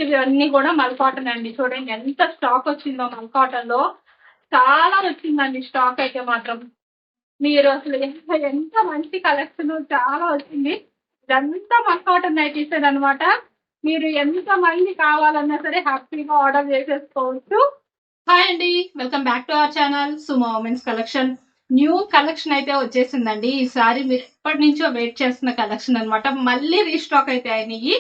ఇవన్నీ కూడా మల్ కాటన్ అండి. చూడండి ఎంత స్టాక్ వచ్చిందో మల్ కాటన్ లో, చాలా వచ్చిందండి స్టాక్ అయితే మాత్రం. మీరు అసలు ఎంత మంచి కలెక్షన్, చాలా వచ్చింది. ఇదంతా మల్ కాటన్ నైటీస్ అనమాట. మీరు ఎంత మంది కావాలన్నా సరే హ్యాపీగా ఆర్డర్ చేసేసుకోవచ్చు. హాయ్ అండి, welcome back to our channel Suma women's collection. New collection అయితే వచ్చేసిందండి. ఈసారి మీరు ఎప్పటి నుంచో వెయిట్ చేస్తున్న కలెక్షన్ అనమాట. మళ్ళీ రీస్టాక్ అయితే అయినాయి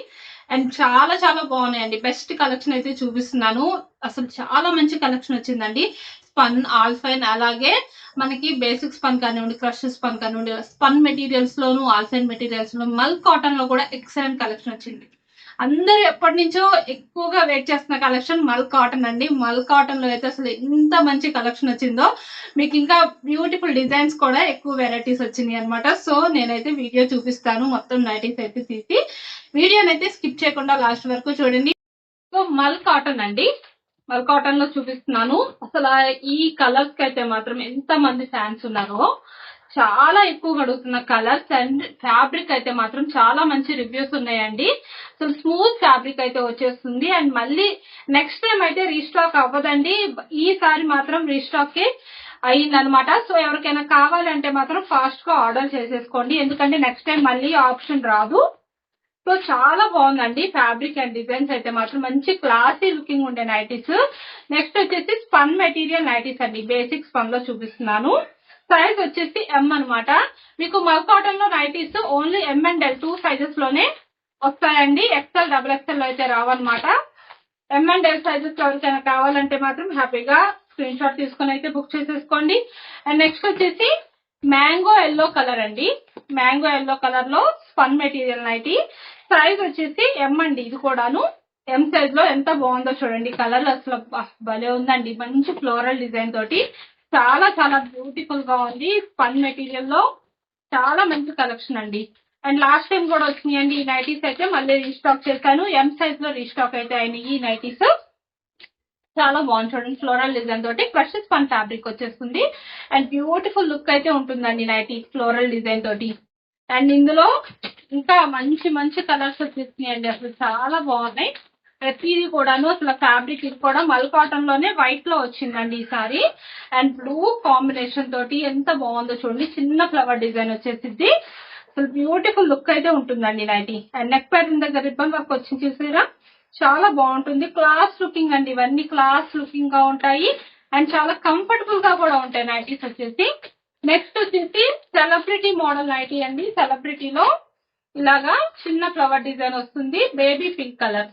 అండ్ చాలా చాలా బాగున్నాయండి. బెస్ట్ కలెక్షన్ అయితే చూపిస్తున్నాను. అసలు చాలా మంచి కలెక్షన్ వచ్చిందండి. స్పన్, ఆల్ఫైన్, అలాగే మనకి బేసిక్ స్పన్ కానివ్వండి, క్రష్ స్పన్ కానివ్వండి, స్పన్ మెటీరియల్స్ లోను, ఆల్ఫైన్ మెటీరియల్స్ లో, మల్ కాటన్ లో కూడా ఎక్సలెంట్ కలెక్షన్ వచ్చింది. అందరూ ఎప్పటి నుంచో ఎక్కువగా వెయిట్ చేస్తున్న కలెక్షన్ మల్ కాటన్ అండి. మల్ కాటన్ లో అయితే అసలు ఎంత మంచి కలెక్షన్ వచ్చిందో. మీకు ఇంకా బ్యూటిఫుల్ డిజైన్స్ కూడా ఎక్కువ వెరైటీస్ వచ్చినాయి అనమాట. సో నేనైతే వీడియో చూపిస్తాను, మొత్తం నైటీస్ అయితే తీసి. వీడియోనైతే స్కిప్ చేయకుండా లాస్ట్ వరకు చూడండి. సో మల్ కాటన్ అండి, మల్ కాటన్ లో చూపిస్తున్నాను. అసలు ఈ కలర్స్ కి అయితే మాత్రం ఎంత మంది ఫ్యాన్స్ ఉన్నారో, చాలా ఎక్కువగా అడుగుతున్న కలర్స్. అండ్ ఫ్యాబ్రిక్ అయితే మాత్రం చాలా మంచి రివ్యూస్ ఉన్నాయండి. సో స్మూత్ ఫ్యాబ్రిక్ అయితే వచ్చేస్తుంది. అండ్ మళ్ళీ నెక్స్ట్ టైం అయితే రీస్టాక్ అవ్వదండి, ఈసారి మాత్రం రీస్టాక్ అయిందనమాట. సో ఎవరికైనా కావాలంటే మాత్రం ఫాస్ట్ గా ఆర్డర్ చేసేసుకోండి, ఎందుకంటే నెక్స్ట్ టైం మళ్ళీ ఆప్షన్ రాదు. సో చాలా బాగుందండి ఫ్యాబ్రిక్ అండ్ డిజైన్స్ అయితే మాత్రం. మంచి క్లాసీ లుకింగ్ ఉండే నైటీస్. నెక్స్ట్ వచ్చేసి స్పన్ మెటీరియల్ నైటీస్ అండి. బేసిక్ స్పన్ లో చూపిస్తున్నాను. సైజ్ వచ్చేసి ఎం అనమాట. మీకు మల్ కాటన్ లో nighties only M and L 2 sizes లోనే వస్తాయండి. ఎక్స్ఎల్, డబుల్ ఎక్స్ఎల్ అయితే రావన్నమాట. ఎం అండ్ ఎల్ సైజెస్ ఎవరికైనా కావాలంటే మాత్రం హ్యాపీగా స్క్రీన్ షాట్ తీసుకొని అయితే బుక్ చేసేసుకోండి. అండ్ నెక్స్ట్ వచ్చేసి మ్యాంగో ఎల్లో కలర్ అండి. మ్యాంగో ఎల్లో కలర్ లో స్పన్ మెటీరియల్ నైటీ. సైజ్ వచ్చేసి ఎం అండి. ఇది కూడాను ఎం సైజ్ లో. ఎంత బాగుందో చూడండి కలర్, అసలు భలే ఉందండి. మంచి ఫ్లోరల్ డిజైన్ తోటి చాలా చాలా బ్యూటిఫుల్ గా ఉంది. స్పన్ మెటీరియల్ లో చాలా మంచి కలెక్షన్ అండి. అండ్ లాస్ట్ టైం కూడా వచ్చినాయండి ఈ నైటీస్ అయితే, మళ్ళీ రీస్టాక్ చేశాను. ఎం సైజ్ లో రీస్టాక్ అయితే అయినాయి ఈ నైటీస్. చాలా బాగుంది చూడండి, ఫ్లోరల్ డిజైన్ తోటి క్రష్ స్పన్ ఫ్యాబ్రిక్ వచ్చేస్తుంది. అండ్ బ్యూటిఫుల్ లుక్ అయితే ఉంటుందండి నైటీ ఫ్లోరల్ డిజైన్ తోటి. అండ్ ఇందులో ఇంకా మంచి మంచి కలర్స్ వచ్చేసినాయండి. అసలు చాలా బాగున్నాయి ప్రతిదీ కూడాను. అసలు ఫ్యాబ్రిక్ ఇది కూడా మల్ కాటన్ లోనే వైట్ లో వచ్చిందండి ఈసారి. అండ్ బ్లూ కాంబినేషన్ తోటి ఎంత బాగుందో చూడండి. చిన్న ఫ్లవర్ డిజైన్ వచ్చేసింది. అసలు బ్యూటిఫుల్ లుక్ అయితే ఉంటుందండి నైటీ. అండ్ నెక్ ప్యాటర్న్ దగ్గర రిబ్బన్ వర్క్ వచ్చి చూసారా, చాలా బాగుంటుంది. క్లాస్ లుకింగ్ అండి, ఇవన్నీ క్లాస్ లుకింగ్ గా ఉంటాయి. అండ్ చాలా కంఫర్టబుల్ గా కూడా ఉంటాయి నైటీస్ వచ్చేసి. నెక్స్ట్ వచ్చేసి సెలబ్రిటీ మోడల్ నైటీ అండి. సెలబ్రిటీలో ఇలాగా చిన్న ఫ్లవర్ డిజైన్ వస్తుంది, బేబీ పింక్ కలర్.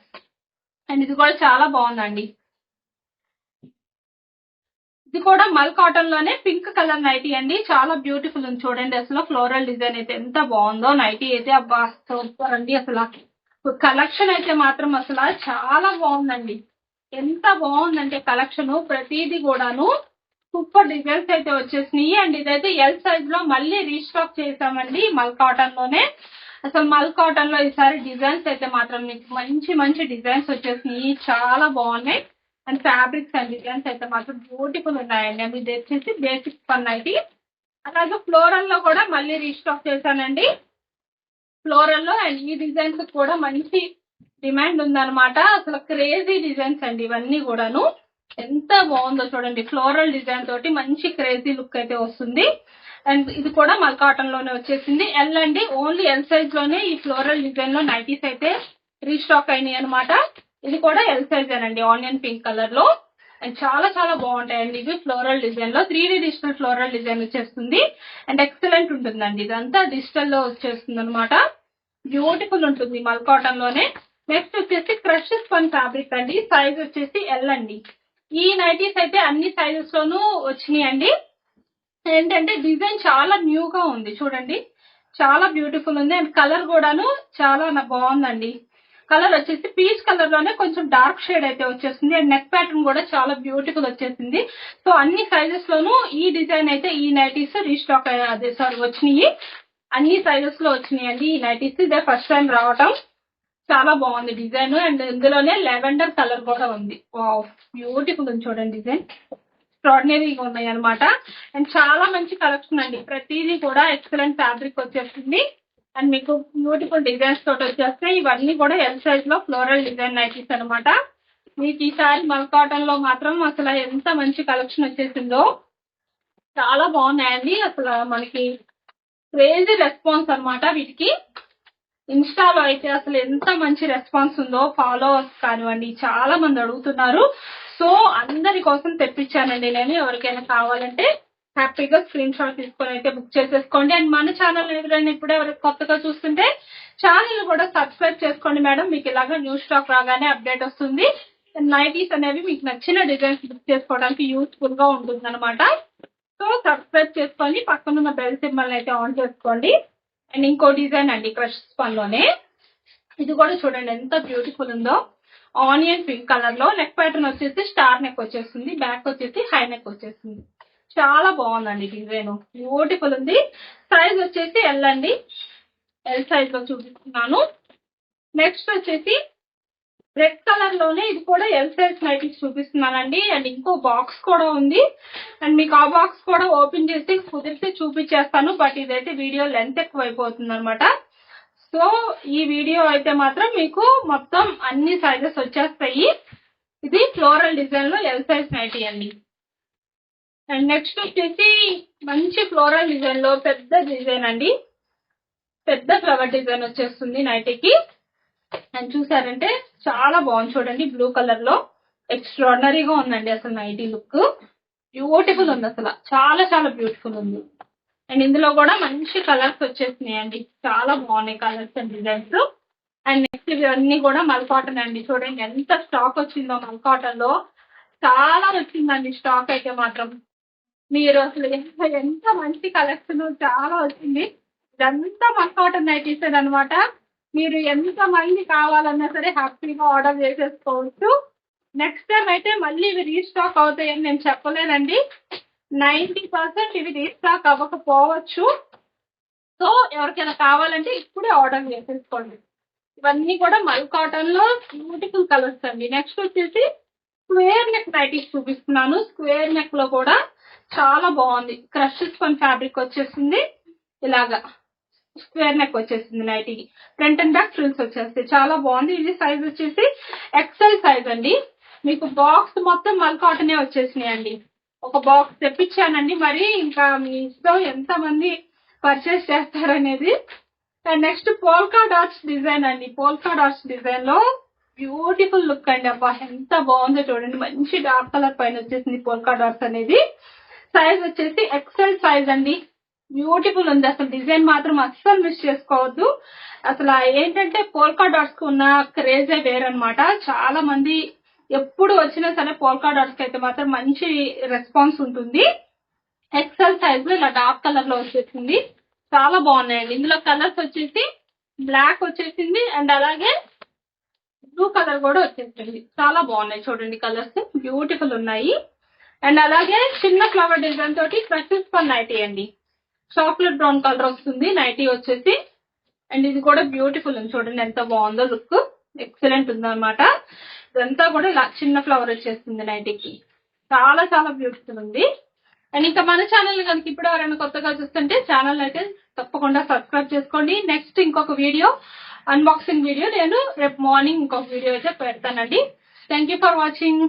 అండ్ ఇది కూడా చాలా బాగుందండి. ఇది కూడా మల్ కాటన్ లోనే పింక్ కలర్ నైటీ అండి. చాలా బ్యూటిఫుల్ ఉంది చూడండి. అసలు ఫ్లోరల్ డిజైన్ అయితే ఎంత బాగుందో నైటీ అయితే. అబ్బా సూపర్ అండి. అసలు కలెక్షన్ అయితే మాత్రం అసలు చాలా బాగుందండి. ఎంత బాగుందంటే కలెక్షన్ ప్రతిదీ కూడాను సూపర్ డిజైన్స్ అయితే వచ్చేసినాయి. అండ్ ఇదైతే ఎల్ సైజ్ లో మళ్ళీ రీస్టాక్ చేసామండి మల్ కాటన్ లోనే. అసలు మల్ కాటన్ లో ఈసారి డిజైన్స్ అయితే మాత్రం మీకు మంచి మంచి డిజైన్స్ వచ్చేసినాయి, చాలా బాగున్నాయి. అండ్ ఫ్యాబ్రిక్స్ అండ్ డిజైన్స్ అయితే మాత్రం బ్యూటిఫుల్ ఉన్నాయండి. అండ్ ఇది వచ్చేసి బేసిక్ స్పన్ నైటీ. అలాగే ఫ్లోరల్ లో కూడా మళ్ళీ రీస్టాక్ చేశానండి ఫ్లోరల్ లో. అండ్ ఈ డిజైన్స్ కూడా మంచి డిమాండ్ ఉందన్నమాట. అసలు క్రేజీ డిజైన్స్ అండి ఇవన్నీ కూడాను. ఎంత బాగుందో చూడండి, ఫ్లోరల్ డిజైన్ తోటి మంచి క్రేజీ లుక్ అయితే వస్తుంది. అండ్ ఇది కూడా మల్ కాటన్ లోనే వచ్చేసింది. ఎల్ అండి, ఓన్లీ ఎల్ సైజ్ లోనే ఈ ఫ్లోరల్ డిజైన్ లో నైటీస్ అయితే రీస్టాక్ అయినాయి అనమాట. ఇది కూడా ఎల్ సైజ్ అండి, ఆనియన్ పింక్ కలర్ లో. అండ్ చాలా చాలా బాగుంటాయండి ఇవి ఫ్లోరల్ డిజైన్ లో. 3D డిజిటల్ ఫ్లోరల్ డిజైన్ వచ్చేస్తుంది. అండ్ ఎక్సలెంట్ ఉంటుందండి, ఇదంతా డిజిటల్ లో వచ్చేస్తుంది అనమాట. బ్యూటిఫుల్ ఉంటుంది మల్ కాటన్ లోనే. నెక్స్ట్ వచ్చేసి క్రష్ స్పన్ ఫ్యాబ్రిక్ అండి. సైజ్ వచ్చేసి ఎల్ అండి. ఈ నైటీస్ అయితే అన్ని సైజెస్ లోనూ వచ్చినాయండి. ఏంటంటే డిజైన్ చాలా న్యూగా ఉంది చూడండి, చాలా బ్యూటిఫుల్ ఉంది. అండ్ కలర్ కూడాను చాలా బాగుందండి. కలర్ వచ్చేసి పీచ్ కలర్ లోనే కొంచెం డార్క్ షేడ్ అయితే వచ్చేసింది. అండ్ నెక్ ప్యాటర్న్ కూడా చాలా బ్యూటిఫుల్ వచ్చేసింది. సో అన్ని సైజెస్ లోనూ ఈ డిజైన్ అయితే ఈ నైటీస్ రీస్టాక్ అదే సారీ వచ్చినాయి. అన్ని సైజెస్ లో వచ్చినాయండి ఈ నైటీస్. ఇదే ఫస్ట్ టైం రావటం. చాలా బాగుంది డిజైన్. అండ్ ఇందులోనే లెవెండర్ కలర్ కూడా ఉంది. వావ్, బ్యూటిఫుల్ ఉంది చూడండి డిజైన్. ఎక్స్ట్రాడినరీగా ఉన్నాయి అనమాట. అండ్ చాలా మంచి కలెక్షన్ అండి. ప్రతిదీ కూడా ఎక్సలెంట్ ఫ్యాబ్రిక్ వచ్చేస్తుంది. అండ్ మీకు బ్యూటిఫుల్ డిజైన్స్ తోటి వచ్చేస్తాయి. ఇవన్నీ కూడా ఎల్ సైజ్ లో ఫ్లోరల్ డిజైన్ నైటీస్ అనమాట. మీకు ఈసారి మల్ కాటన్ లో మాత్రం అసలు ఎంత మంచి కలెక్షన్ వచ్చేసిందో, చాలా బాగున్నాయండి. అసలు మనకి క్రేజీ రెస్పాన్స్ అనమాట వీటికి. ఇన్స్టాలో అయితే అసలు ఎంత మంచి రెస్పాన్స్ ఉందో, ఫాలోవర్స్ కానివ్వండి చాలా మంది అడుగుతున్నారు. సో అందరి కోసం తెప్పించానండి నేను. ఎవరికైనా కావాలంటే హ్యాపీగా స్క్రీన్ షాట్ తీసుకొని అయితే బుక్ చేసేసుకోండి. అండ్ మన ఛానల్ ఎవరైనా ఇప్పుడే ఎవరికి కొత్తగా చూస్తుంటే ఛానల్ కూడా సబ్స్క్రైబ్ చేసుకోండి మేడం. మీకు ఇలాగా న్యూ స్టాక్ రాగానే అప్డేట్ వస్తుంది. నైటీస్ అనేవి మీకు నచ్చిన డిజైన్స్ బుక్ చేసుకోవడానికి యూస్ఫుల్ గా ఉంటుంది అనమాట. సో సబ్స్క్రైబ్ చేసుకొని పక్కన ఉన్న బెల్ సింబల్ అయితే ఆన్ చేసుకోండి. అండ్ ఇంకో డిజైన్ అండి క్రష్ పనిలోనే. ఇది కూడా చూడండి ఎంత బ్యూటిఫుల్ ఉందో. ఆనియన్ పింక్ కలర్ లో నెక్ ప్యాటర్న్ వచ్చేసి స్టార్ నెక్ వచ్చేస్తుంది, బ్యాక్ వచ్చేసి హై నెక్ వచ్చేస్తుంది. చాలా బాగుందండి డిజైన్, బ్యూటిఫుల్ ఉంది. సైజ్ వచ్చేసి ఎల్ అండి, ఎల్ సైజ్ లో చూపిస్తున్నాను. నెక్స్ట్ వచ్చేసి రెడ్ కలర్ లోనే ఇది కూడా ఎల్ సైజ్ నైటీస్ చూపిస్తున్నానండి. అండ్ ఇంకో బాక్స్ కూడా ఉంది. అండ్ మీకు ఆ బాక్స్ కూడా ఓపెన్ చేసి కుదిరితే చూపించేస్తాను. బట్ ఇదైతే వీడియో లెంత్ ఎక్కువ అయిపోతుంది అనమాట. సో ఈ వీడియో అయితే మాత్రం మీకు మొత్తం అన్ని సైజెస్ వచ్చేస్తాయి. ఇది ఫ్లోరల్ డిజైన్ లో ఎల్ సైజ్ నైటీ అండి. అండ్ నెక్స్ట్ వచ్చేసి మంచి ఫ్లోరల్ డిజైన్ లో పెద్ద డిజైన్ అండి, పెద్ద ఫ్లవర్ డిజైన్ వచ్చేస్తుంది నైటీకి. అండ్ చూసారంటే చాలా బాగుంది చూడండి, బ్లూ కలర్ లో ఎక్స్ట్రాడినరీగా ఉందండి అసలు నైటీ లుక్. బ్యూటిఫుల్ ఉంది, అసలు చాలా చాలా బ్యూటిఫుల్ ఉంది. అండ్ ఇందులో కూడా మంచి కలర్స్ వచ్చేసినాయి అండి, చాలా బాగున్నాయి colours and designs. And next ఇవన్నీ కూడా మల్ కాటన్ అండి. చూడండి ఎంత స్టాక్ వచ్చిందో మల్ కాటన్ లో, చాలా వచ్చిందండి స్టాక్ అయితే మాత్రం. మీరు అసలు ఎంత మంచి కలెక్షన్, చాలా వచ్చింది. ఇదంతా మల్ కాటన్ నైటీస్ అనమాట. మీరు ఎంత మంది కావాలన్నా సరే హ్యాపీగా ఆర్డర్ చేసేసుకోవచ్చు. నెక్స్ట్ టైం అయితే మళ్ళీ ఇవి రీస్టాక్ అవుతాయని నేను చెప్పలేనండి. 90% ఇవి రీస్టాక్ అవ్వకపోవచ్చు. సో ఎవరికైనా కావాలంటే ఇప్పుడే ఆర్డర్ చేసేసుకోండి. ఇవన్నీ కూడా మల్ కాటన్ లో బ్యూటిఫుల్ కలర్స్ అండి. నెక్స్ట్ వచ్చేసి స్క్వేర్ నెక్ నైటీస్ చూపిస్తున్నాను. స్క్వేర్ నెక్ లో కూడా చాలా బాగుంది. క్రష్ స్పన్ ఫ్యాబ్రిక్ వచ్చేసింది, ఇలాగా స్క్వేర్ నెక్ వచ్చేసింది నైటీకి. ఫ్రంట్ అండ్ బ్యాక్ ఫ్రిల్స్ వచ్చేస్తాయి, చాలా బాగుంది. ఇది సైజ్ వచ్చేసి ఎక్సెల్ సైజ్ అండి. మీకు బాక్స్ మొత్తం మల్ కాటనే వచ్చేసినాయండి. ఒక బాక్స్ తెప్పించానండి, మరి ఇంకా మీ ఇష్టం ఎంత మంది పర్చేస్ చేస్తారనేది. And next polka dots design అండి. పోల్కా డాట్స్ డిజైన్ లో బ్యూటిఫుల్ లుక్ అండి. అబ్బా ఎంత బాగుందో చూడండి, మంచి డార్క్ కలర్ పైన వచ్చేసింది పోల్కా డాట్స్ అనేది. సైజ్ వచ్చేసి ఎక్సెల్ సైజ్ అండి. బ్యూటిఫుల్ ఉంది అసలు, డిజైన్ మాత్రం అస్సలు మిస్ చేసుకోవద్దు. అసలు ఏంటంటే పోల్కా డాట్స్ కు ఉన్న క్రేజే వేరనమాట. చాలా మంది ఎప్పుడు వచ్చినా సరే పోల్కా డాట్స్ కి అయితే మాత్రం మంచి రెస్పాన్స్ ఉంటుంది. ఎక్సెల్ సైజ్ లో ఇలా డార్క్ కలర్ లో వచ్చేసింది, చాలా బాగున్నాయండి. ఇందులో కలర్స్ వచ్చేసి బ్లాక్ వచ్చేసింది అండ్ అలాగే బ్లూ కలర్ కూడా వచ్చేసింది. చాలా బాగున్నాయి చూడండి, కలర్స్ బ్యూటిఫుల్ ఉన్నాయి. అండ్ అలాగే చిన్న ఫ్లవర్ డిజైన్ తోటి క్రషెస్ పన్ నైటీ అండి. చాక్లెట్ బ్రౌన్ కలర్ వస్తుంది నైటీ వచ్చేసి. అండ్ ఇది కూడా బ్యూటిఫుల్ ఉంది చూడండి, ఎంత బాగుందో లుక్, ఎక్సలెంట్ ఉంది అనమాట. ఇదంతా కూడా ఇలా చిన్న ఫ్లవర్ వచ్చేస్తుంది నైటీకి, చాలా చాలా బ్యూటిఫుల్ ఉంది. అండ్ ఇంకా మన ఛానల్ కనుక ఇప్పుడు ఎవరైనా కొత్తగా చూస్తుంటే ఛానల్ అయితే తప్పకుండా సబ్స్క్రైబ్ చేసుకోండి. నెక్స్ట్ ఇంకొక వీడియో, అన్బాక్సింగ్ వీడియో నేను రేపు మార్నింగ్ ఇంకొక వీడియో అయితే పెడతానండి. Thank you for watching.